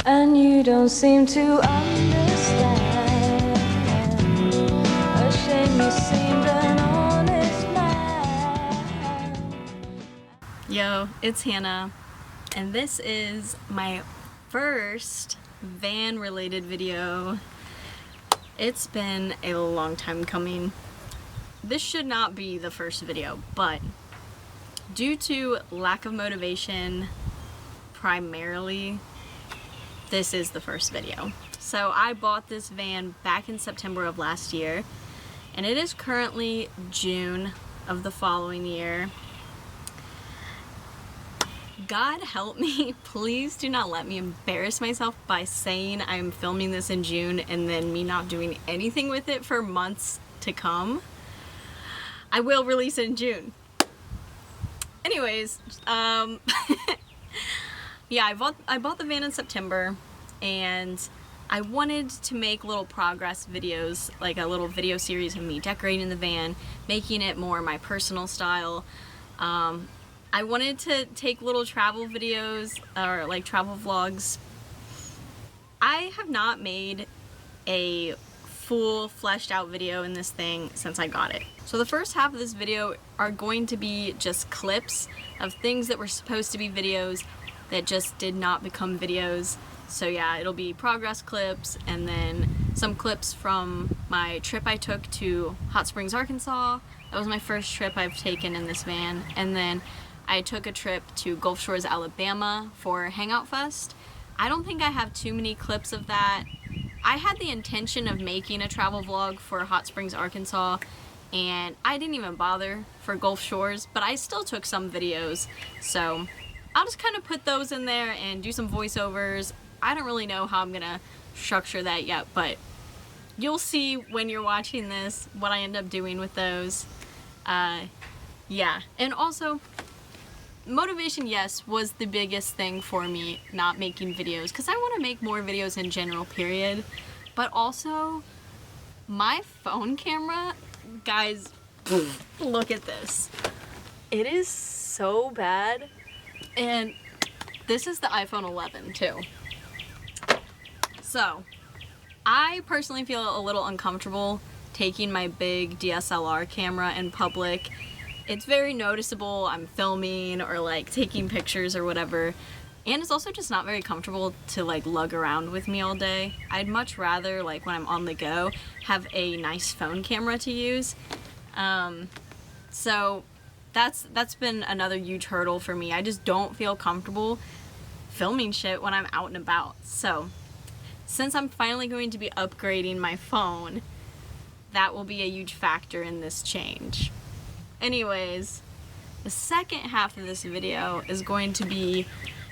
and you don't seem to understand. A shame you seemed an honest man. Yo, it's Hannah, and this is my first van-related video. It's been a long time coming. This should not be the first video, but due to lack of motivation, primarily, this is the first video. So I bought this van back in September of last year, and it is currently June of the following year. God help me, please do not let me embarrass myself by saying I'm filming this in June and then me not doing anything with it for months to come. I will release it in June. Anyways, yeah, I bought the van in September, and I wanted to make little progress videos, like a little video series of me decorating the van, making it more my personal style. I wanted to take little travel videos, or like travel vlogs. I have not made a full fleshed out video in this thing since I got it. So the first half of this video are going to be just clips of things that were supposed to be videos that just did not become videos. So yeah, it'll be progress clips, and then some clips from my trip I took to Hot Springs, Arkansas. That was my first trip I've taken in this van. And then I took a trip to Gulf Shores, Alabama for Hangout Fest. I don't think I have too many clips of that. I had the intention of making a travel vlog for Hot Springs, Arkansas, and I didn't even bother for Gulf Shores, but I still took some videos. So I'll just kind of put those in there and do some voiceovers. I don't really know how I'm gonna structure that yet, but you'll see when you're watching this what I end up doing with those. Yeah, and also, motivation, yes, was the biggest thing for me not making videos, because I want to make more videos in general, period. But also, my phone camera, guys, look at this. It is so bad. And this is the iPhone 11 too. So, I personally feel a little uncomfortable taking my big DSLR camera in public. It's very noticeable. I'm filming or like taking pictures or whatever, and it's also just not very comfortable to like lug around with me all day. I'd much rather, like when I'm on the go, have a nice phone camera to use. So that's been another huge hurdle for me. I just don't feel comfortable filming shit when I'm out and about. So since I'm finally going to be upgrading my phone, that will be a huge factor in this change. Anyways, the second half of this video is going to be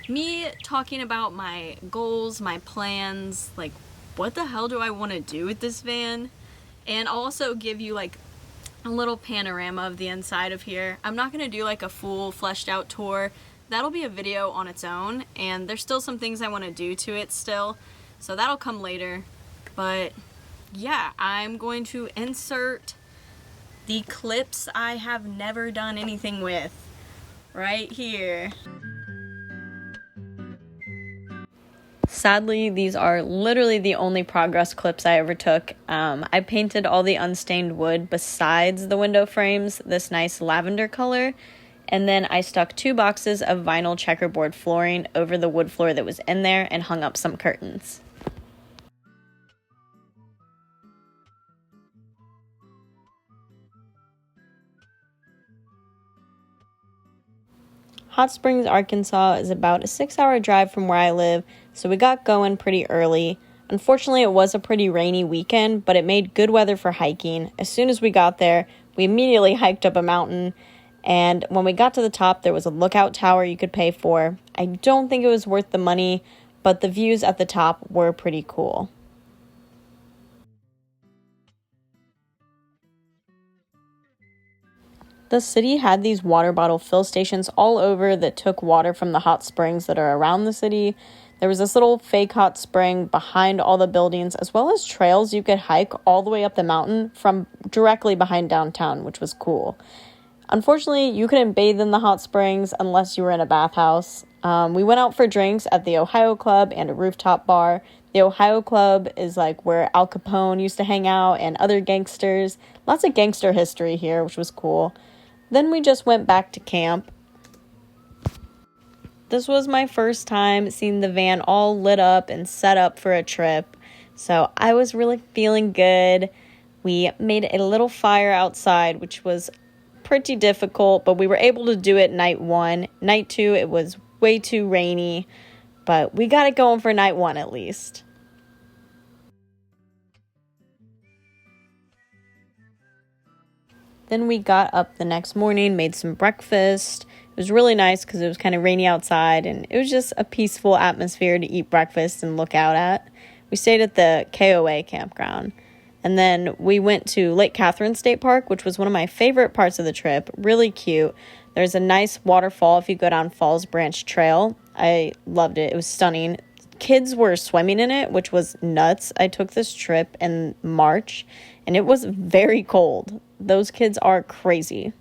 me talking about my goals, my plans, like what the hell do I want to do with this van, and I'll also give you like a little panorama of the inside of here. I'm not going to do like a full fleshed out tour. That'll be a video on its own, and there's still some things I want to do to it still, so that'll come later. But yeah, I'm going to insert the clips I have never done anything with right here. Sadly, these are literally the only progress clips I ever took. I painted all the unstained wood besides the window frames this nice lavender color, and then I stuck 2 boxes of vinyl checkerboard flooring over the wood floor that was in there and hung up some curtains. Hot Springs, Arkansas is about a 6-hour drive from where I live, so we got going pretty early. Unfortunately, it was a pretty rainy weekend, but it made good weather for hiking. As soon as we got there, we immediately hiked up a mountain, and when we got to the top, there was a lookout tower you could pay for. I don't think it was worth the money, but the views at the top were pretty cool. The city had these water bottle fill stations all over that took water from the hot springs that are around the city. There was this little fake hot spring behind all the buildings, as well as trails you could hike all the way up the mountain from directly behind downtown, which was cool. Unfortunately, you couldn't bathe in the hot springs unless you were in a bathhouse. We went out for drinks at the Ohio Club and a rooftop bar. The Ohio Club is like where Al Capone used to hang out and other gangsters. Lots of gangster history here, which was cool. Then we just went back to camp. This was my first time seeing the van all lit up and set up for a trip, so I was really feeling good. We made a little fire outside, which was pretty difficult, but we were able to do it night 1. Night 2, it was way too rainy, but we got it going for night 1 at least. Then we got up the next morning, made some breakfast. It was really nice because it was kind of rainy outside, and it was just a peaceful atmosphere to eat breakfast and look out at. We stayed at the KOA campground. And then we went to Lake Catherine State Park, which was one of my favorite parts of the trip. Really cute. There's a nice waterfall if you go down Falls Branch Trail. I loved it. It was stunning. Kids were swimming in it, which was nuts. I took this trip in March, and it was very cold. Those kids are crazy.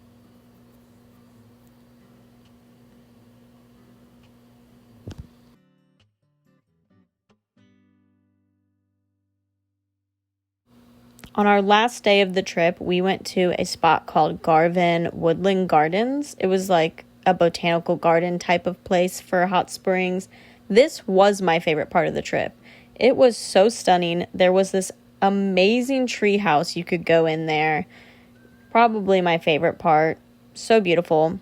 On our last day of the trip, we went to a spot called Garvin Woodland Gardens. It was like a botanical garden type of place for hot springs. This was my favorite part of the trip. It was so stunning. There was this amazing tree house. You could go in there. Probably my favorite part. So beautiful.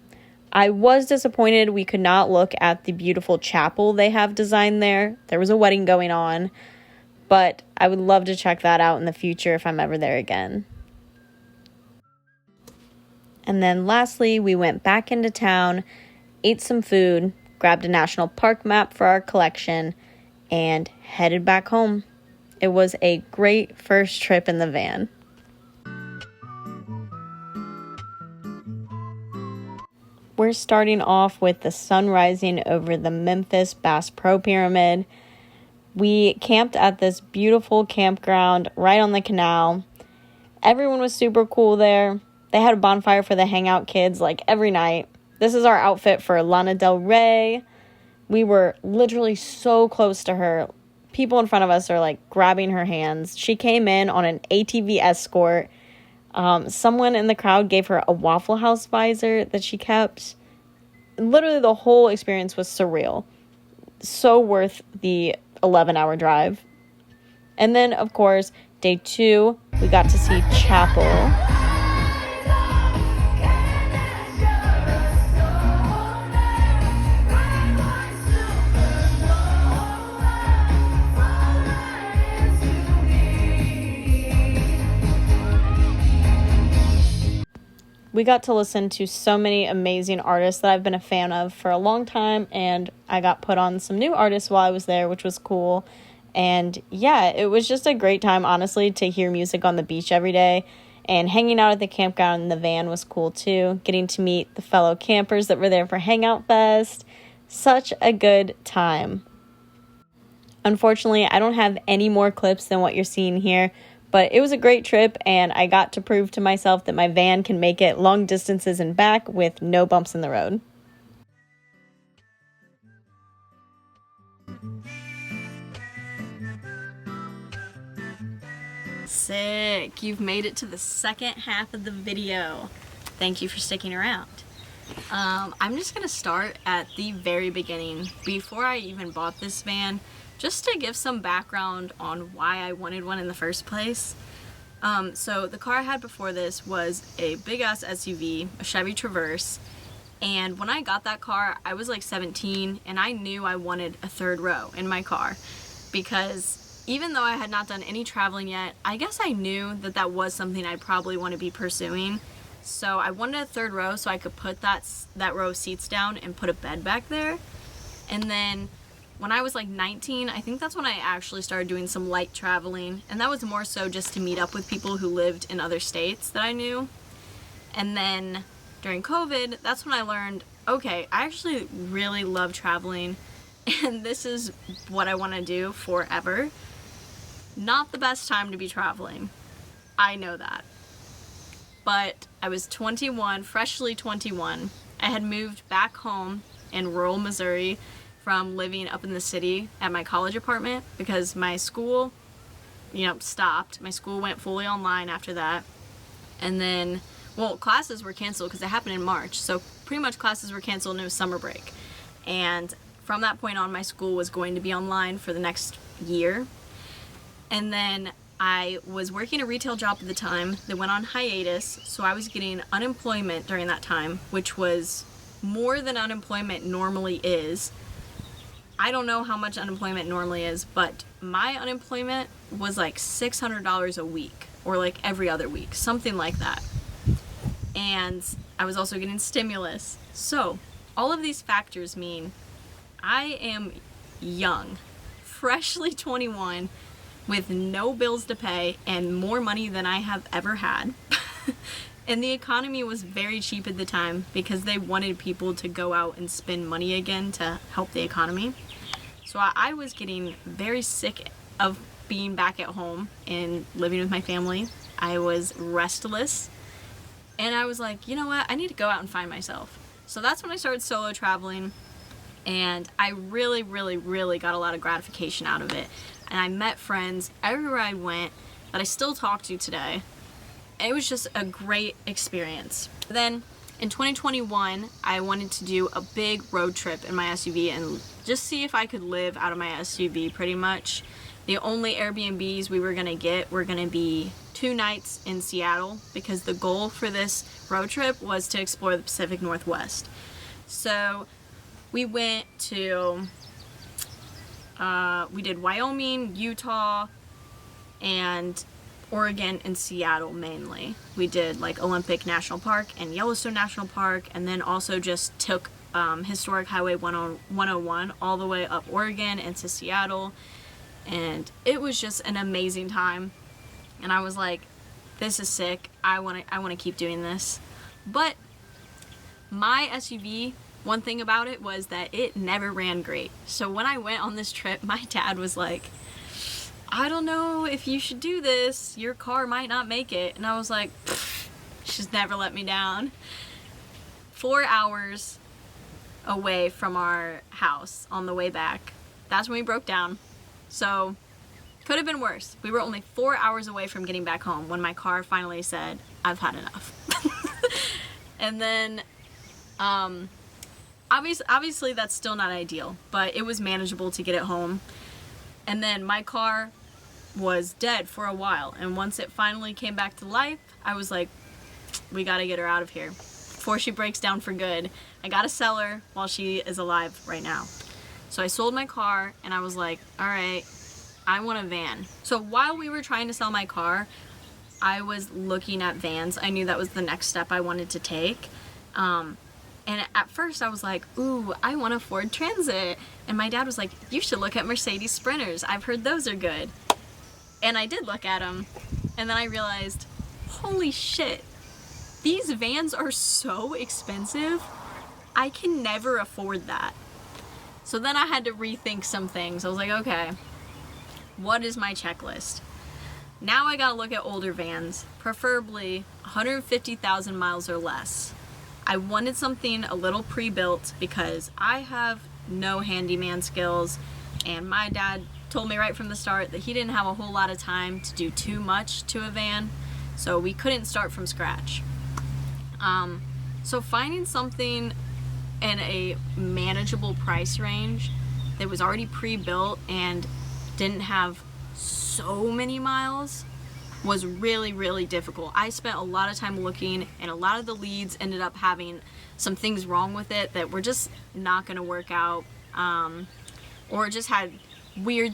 I was disappointed we could not look at the beautiful chapel they have designed there. There was a wedding going on, but I would love to check that out in the future if I'm ever there again. And then lastly, we went back into town, ate some food, grabbed a national park map for our collection, and headed back home. It was a great first trip in the van. We're starting off with the sun rising over the Memphis Bass Pro Pyramid. We camped at this beautiful campground right on the canal. Everyone was super cool there. They had a bonfire for the hangout kids like every night. This is our outfit for Lana Del Rey. We were literally so close to her. People in front of us are like grabbing her hands. She came in on an ATV escort. Someone in the crowd gave her a Waffle House visor that she kept. Literally the whole experience was surreal. So worth the 11-hour drive. And then, of course, day 2, we got to see Chapel. We got to listen to so many amazing artists that I've been a fan of for a long time, and I got put on some new artists while I was there, which was cool. And yeah, it was just a great time, honestly, to hear music on the beach every day. And hanging out at the campground in the van was cool too. Getting to meet the fellow campers that were there for Hangout Fest. Such a good time. Unfortunately, I don't have any more clips than what you're seeing here. But it was a great trip, and I got to prove to myself that my van can make it long distances and back with no bumps in the road. Sick. You've made it to the second half of the video. Thank you for sticking around. I'm just going to start at the very beginning, before I even bought this van, just to give some background on why I wanted one in the first place. So the car I had before this was a big ass SUV, a Chevy Traverse, and when I got that car, I was like 17, and I knew I wanted a third row in my car, because even though I had not done any traveling yet, I guess I knew that that was something I'd probably want to be pursuing. So I wanted a third row so I could put that row of seats down and put a bed back there. And then when I was like 19, I think that's when I actually started doing some light traveling, and that was more so just to meet up with people who lived in other states that I knew. And then during COVID, that's when I learned, okay, I actually really love traveling, and this is what I want to do forever. Not the best time to be traveling. I know that. But I was 21, freshly 21. I had moved back home in rural Missouri from living up in the city at my college apartment because my school, stopped. My school went fully online after that. And then, classes were canceled because it happened in March. So pretty much classes were canceled and it was summer break. And from that point on, my school was going to be online for the next year. And then I was working a retail job at the time that went on hiatus, so I was getting unemployment during that time, which was more than unemployment normally is. I don't know how much unemployment normally is, but my unemployment was like $600 a week, or like every other week, something like that. And I was also getting stimulus. So all of these factors mean I am young, freshly 21, with no bills to pay and more money than I have ever had. And the economy was very cheap at the time because they wanted people to go out and spend money again to help the economy. So I was getting very sick of being back at home and living with my family. I was restless. And I was like, you know what? I need to go out and find myself. So that's when I started solo traveling. And I really, really, really got a lot of gratification out of it. And I met friends everywhere I went that I still talk to today. And it was just a great experience. Then in 2021, I wanted to do a big road trip in my SUV and just see if I could live out of my SUV pretty much. The only Airbnbs we were gonna get were gonna be 2 nights in Seattle because the goal for this road trip was to explore the Pacific Northwest. So we went to, we did Wyoming, Utah, and Oregon and Seattle mainly. We did like Olympic National Park and Yellowstone National Park, and then also just took Historic Highway 101 all the way up Oregon into Seattle. And it was just an amazing time. And I was like, this is sick. I want to keep doing this. But my SUV, one thing about it was that it never ran great. So when I went on this trip, my dad was like, I don't know if you should do this. Your car might not make it. And I was like, she's never let me down. 4 hours away from our house on the way back. That's when we broke down. So could have been worse. We were only 4 hours away from getting back home when my car finally said, I've had enough. And then, obviously that's still not ideal, but it was manageable to get it home. And then my car was dead for a while. And once it finally came back to life, I was like, we gotta get her out of here before she breaks down for good. I gotta sell her while she is alive right now. So I sold my car and I was like, all right, I want a van. So while we were trying to sell my car, I was looking at vans. I knew that was the next step I wanted to take. And at first I was like, ooh, I want a Ford Transit. And my dad was like, you should look at Mercedes Sprinters. I've heard those are good. And I did look at them. And then I realized, holy shit, these vans are so expensive. I can never afford that. So then I had to rethink some things. I was like, okay, what is my checklist? Now I gotta look at older vans, preferably 150,000 miles or less. I wanted something a little pre-built because I have no handyman skills, and my dad told me right from the start that he didn't have a whole lot of time to do too much to a van, so we couldn't start from scratch. So finding something in a manageable price range that was already pre-built and didn't have so many miles was really, really difficult. I spent a lot of time looking, and a lot of the leads ended up having some things wrong with it that were just not going to work out, or just had weird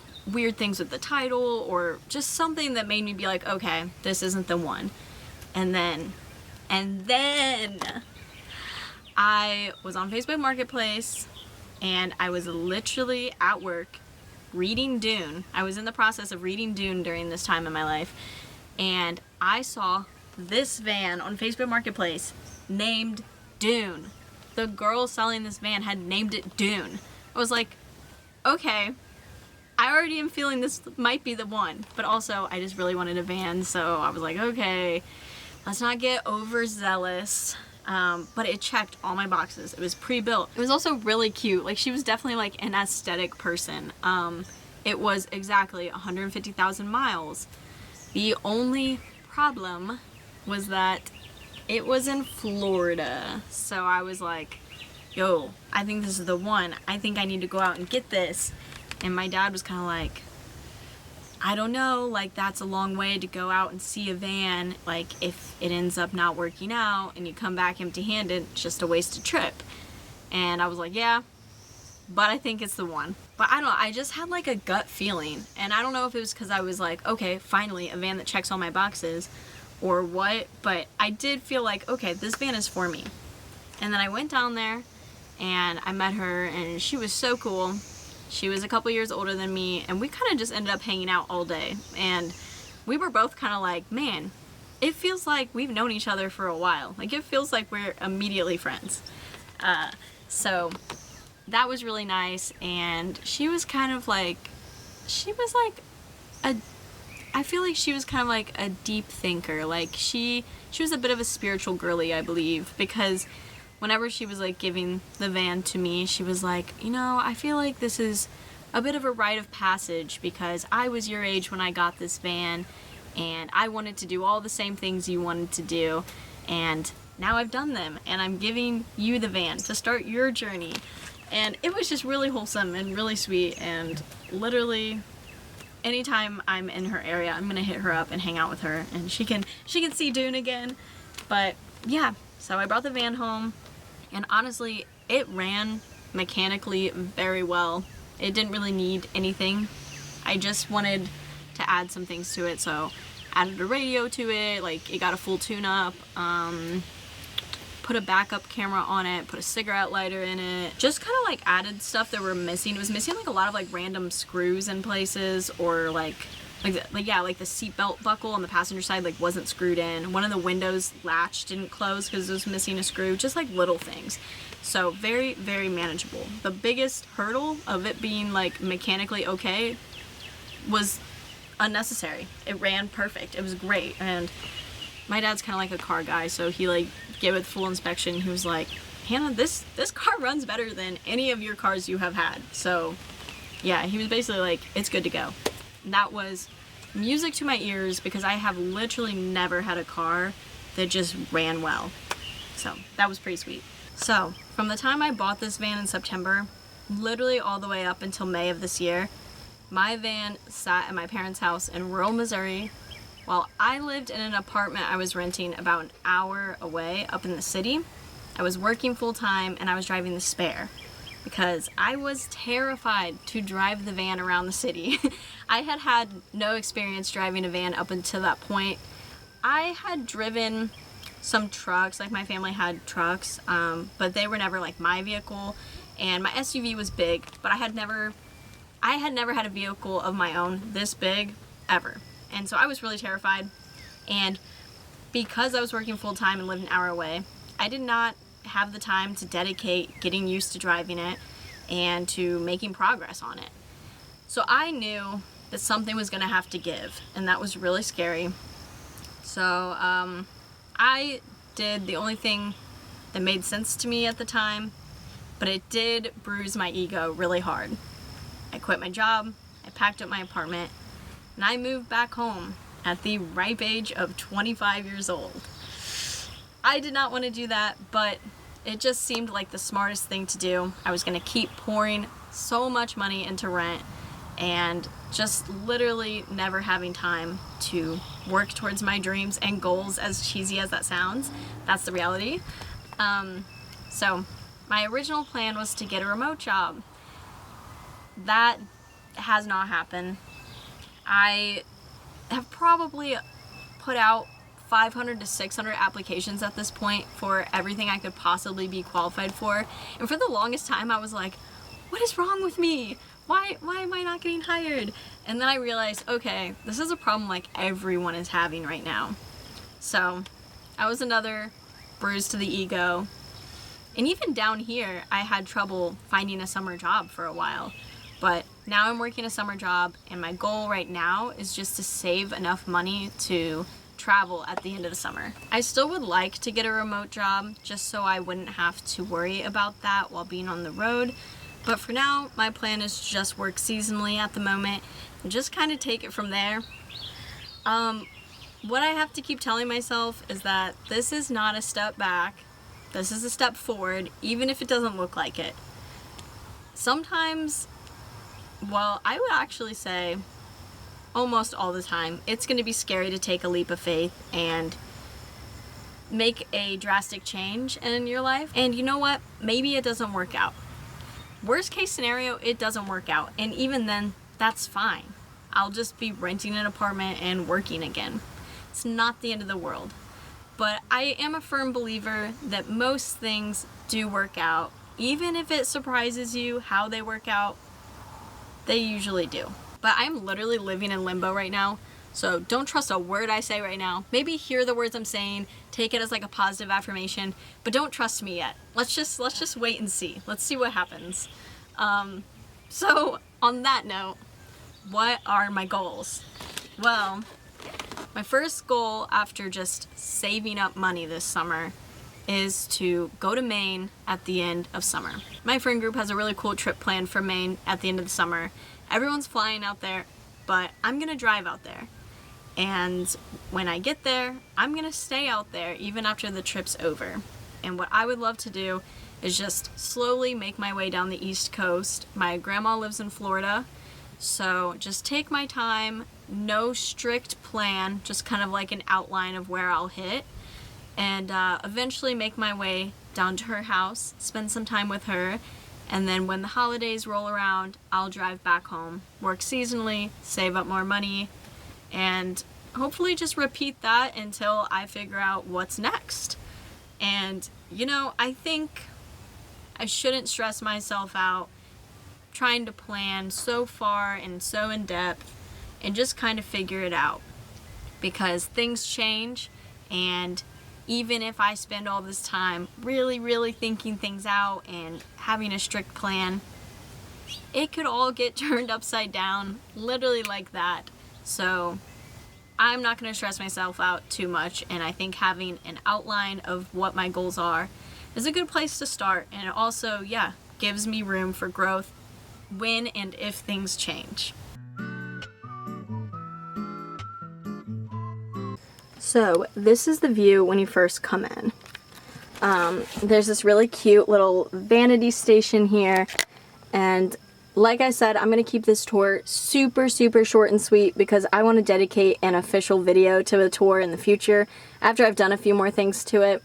things with the title, or just something that made me be like, okay, this isn't the one. And then I was on Facebook Marketplace, and I was literally at work reading Dune. I was in the process of reading Dune during this time in my life, and I saw this van on Facebook Marketplace named Dune. The girl selling this van had named it Dune. I was like, okay, I already am feeling this might be the one, but also I just really wanted a van, so I was like, okay, let's not get overzealous. But it checked all my boxes. It was pre-built. It was also really cute. Like, she was definitely like an aesthetic person. It was exactly 150,000 miles. The only problem was that it was in Florida. So I was like, yo, I think this is the one. I think I need to go out and get this. And my dad was kind of like, I don't know, like, that's a long way to go out and see a van. Like, if it ends up not working out and you come back empty-handed, it's just a wasted trip. And I was like, yeah, but I think it's the one. But I don't know, I just had like a gut feeling. And I don't know if it was because I was like, okay, finally, a van that checks all my boxes or what. But I did feel like, okay, this van is for me. And then I went down there and I met her, and she was so cool. She was a couple years older than me, and we kind of just ended up hanging out all day. And we were both kind of like, man, it feels like we've known each other for a while. Like, it feels like we're immediately friends. So that was really nice. And she was kind of like, I feel like she was kind of like a deep thinker. Like, she was a bit of a spiritual girly, I believe, because whenever she was like giving the van to me, she was like, you know, I feel like this is a bit of a rite of passage because I was your age when I got this van and I wanted to do all the same things you wanted to do, and now I've done them and I'm giving you the van to start your journey. And it was just really wholesome and really sweet, and literally anytime I'm in her area, I'm gonna hit her up and hang out with her, and she can see Dune again. But yeah, so I brought the van home. And honestly, it ran mechanically very well. It didn't really need anything. I just wanted to add some things to it, so added a radio to it, like, it got a full tune-up, put a backup camera on it, put a cigarette lighter in it, just kind of like added stuff that were missing. It was missing like a lot of like random screws in places, or like the seatbelt buckle on the passenger side like wasn't screwed in. One of the windows latch didn't close because it was missing a screw. Just like little things. So very, very manageable. The biggest hurdle of it being like mechanically okay was unnecessary. It ran perfect. It was great. And my dad's kind of like a car guy, so he like gave it full inspection. He was like, Hannah, this car runs better than any of your cars you have had. So yeah, he was basically like, it's good to go. That was music to my ears because I have literally never had a car that just ran well. So that was pretty sweet. So from the time I bought this van in September, literally all the way up until May of this year, my van sat at my parents' house in rural Missouri while I lived in an apartment I was renting about an hour away up in the city. I was working full time and I was driving the spare, because I was terrified to drive the van around the city. I had had no experience driving a van up until that point. I had driven some trucks, like my family had trucks, but they were never like my vehicle, and my SUV was big, but I had never had a vehicle of my own this big ever. And so I was really terrified, and because I was working full time and lived an hour away, I did not have the time to dedicate getting used to driving it and to making progress on it. So I knew that something was going to have to give, and that was really scary. So I did the only thing that made sense to me at the time, but it did bruise my ego really hard. I quit my job, I packed up my apartment, and I moved back home at the ripe age of 25 years old. I did not want to do that, but it just seemed like the smartest thing to do. I was going to keep pouring so much money into rent and just literally never having time to work towards my dreams and goals, as cheesy as that sounds. That's the reality. So my original plan was to get a remote job. That has not happened. I have probably put out 500 to 600 applications at this point for everything I could possibly be qualified for. And for the longest time I was like, what is wrong with me? Why am I not getting hired? And then I realized, okay, this is a problem like everyone is having right now. So that was another bruise to the ego. And even down here, I had trouble finding a summer job for a while. But now I'm working a summer job, and my goal right now is just to save enough money to travel at the end of the summer. I still would like to get a remote job just so I wouldn't have to worry about that while being on the road. But for now, my plan is to just work seasonally at the moment and just kind of take it from there. What I have to keep telling myself is that this is not a step back. This is a step forward, even if it doesn't look like it. Sometimes, well, I would actually say almost all the time, it's going to be scary to take a leap of faith and make a drastic change in your life. And you know what? Maybe it doesn't work out. Worst case scenario, it doesn't work out. And even then, that's fine. I'll just be renting an apartment and working again. It's not the end of the world. But I am a firm believer that most things do work out. Even if it surprises you how they work out, they usually do. But I'm literally living in limbo right now, so don't trust a word I say right now. Maybe hear the words I'm saying, take it as like a positive affirmation, but don't trust me yet. Let's just wait and see. Let's see what happens. So on that note, what are my goals? Well, my first goal after just saving up money this summer is to go to Maine at the end of summer. My friend group has a really cool trip planned for Maine at the end of the summer. Everyone's flying out there, but I'm gonna drive out there. And when I get there, I'm gonna stay out there even after the trip's over. And what I would love to do is just slowly make my way down the East Coast. My grandma lives in Florida, so just take my time, no strict plan, just kind of like an outline of where I'll hit, and eventually make my way down to her house, spend some time with her, and then when the holidays roll around, I'll drive back home, work seasonally, save up more money, and hopefully just repeat that until I figure out what's next. And, you know, I think I shouldn't stress myself out trying to plan so far and so in depth and just kind of figure it out. Because things change, and even if I spend all this time really thinking things out and having a strict plan, it could all get turned upside down, literally like that. So I'm not going to stress myself out too much, and I think having an outline of what my goals are is a good place to start, and it also, yeah, gives me room for growth when and if things change. So this is the view when you first come in. There's this really cute little vanity station here, and like I said, I'm going to keep this tour super short and sweet because I want to dedicate an official video to the tour in the future after I've done a few more things to it.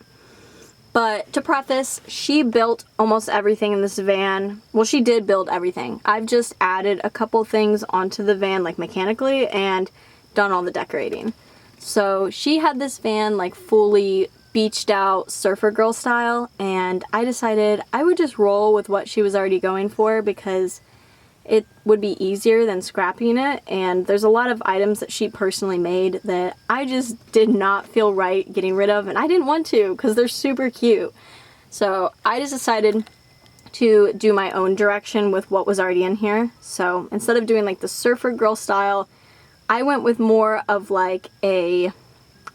But to preface, she built almost everything in this van. Well, she did build everything. I've just added a couple things onto the van, like mechanically, and done all the decorating. So she had this van like fully beached out surfer girl style, and I decided I would just roll with what she was already going for because it would be easier than scrapping it, and there's a lot of items that she personally made that I just did not feel right getting rid of, and I didn't want to because they're super cute. So I just decided to do my own direction with what was already in here. So instead of doing like the surfer girl style, I went with more of like a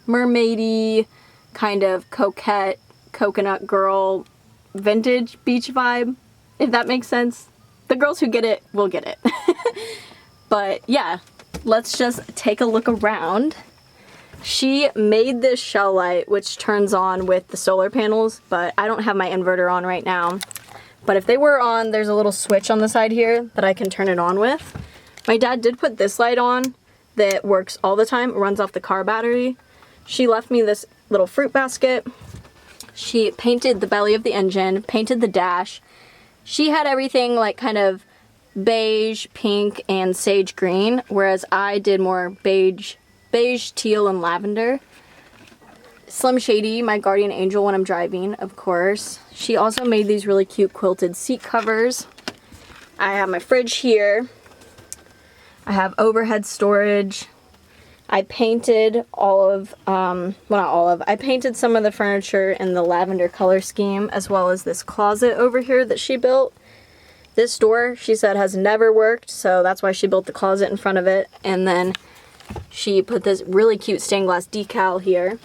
mermaidy kind of coquette coconut girl vintage beach vibe, if that makes sense. The girls who get it will get it. But yeah, let's just take a look around. She made this shell light, which turns on with the solar panels, but I don't have my inverter on right now. But if they were on, there's a little switch on the side here that I can turn it on with. My dad did put this light on that works all the time. It runs off the car battery. She left me this little fruit basket. She painted the belly of the engine, painted the dash. She had everything like kind of beige, pink, and sage green, whereas I did more beige, teal, and lavender. Slim Shady, my guardian angel when I'm driving, of course. She also made these really cute quilted seat covers. I have my fridge here. I have overhead storage. I painted I painted some of the furniture in the lavender color scheme, as well as this closet over here that she built. This door, she said, has never worked, so that's why she built the closet in front of it. And then She put this really cute stained glass decal here.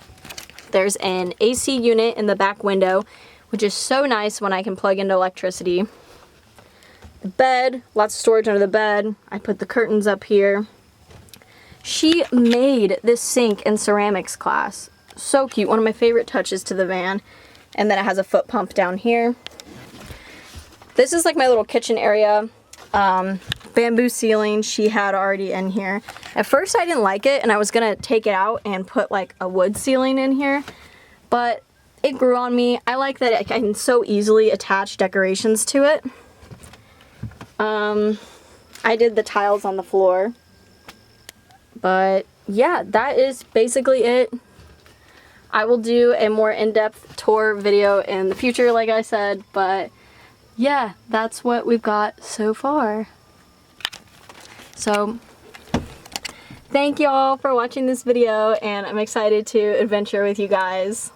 There's an AC unit in the back window, which is so nice when I can plug into electricity. The bed, lots of storage under the bed. I put the curtains up here. She made this sink in ceramics class. So cute, one of my favorite touches to the van. And then it has a foot pump down here. This is like my little kitchen area. Bamboo ceiling she had already in here. At first I didn't like it and I was gonna take it out and put like a wood ceiling in here, but it grew on me. I like that I can so easily attach decorations to it. I did the tiles on the floor, but yeah, that is basically it. I will do a more in-depth tour video in the future, like I said, but yeah, that's what we've got so far. So, thank y'all for watching this video, and I'm excited to adventure with you guys.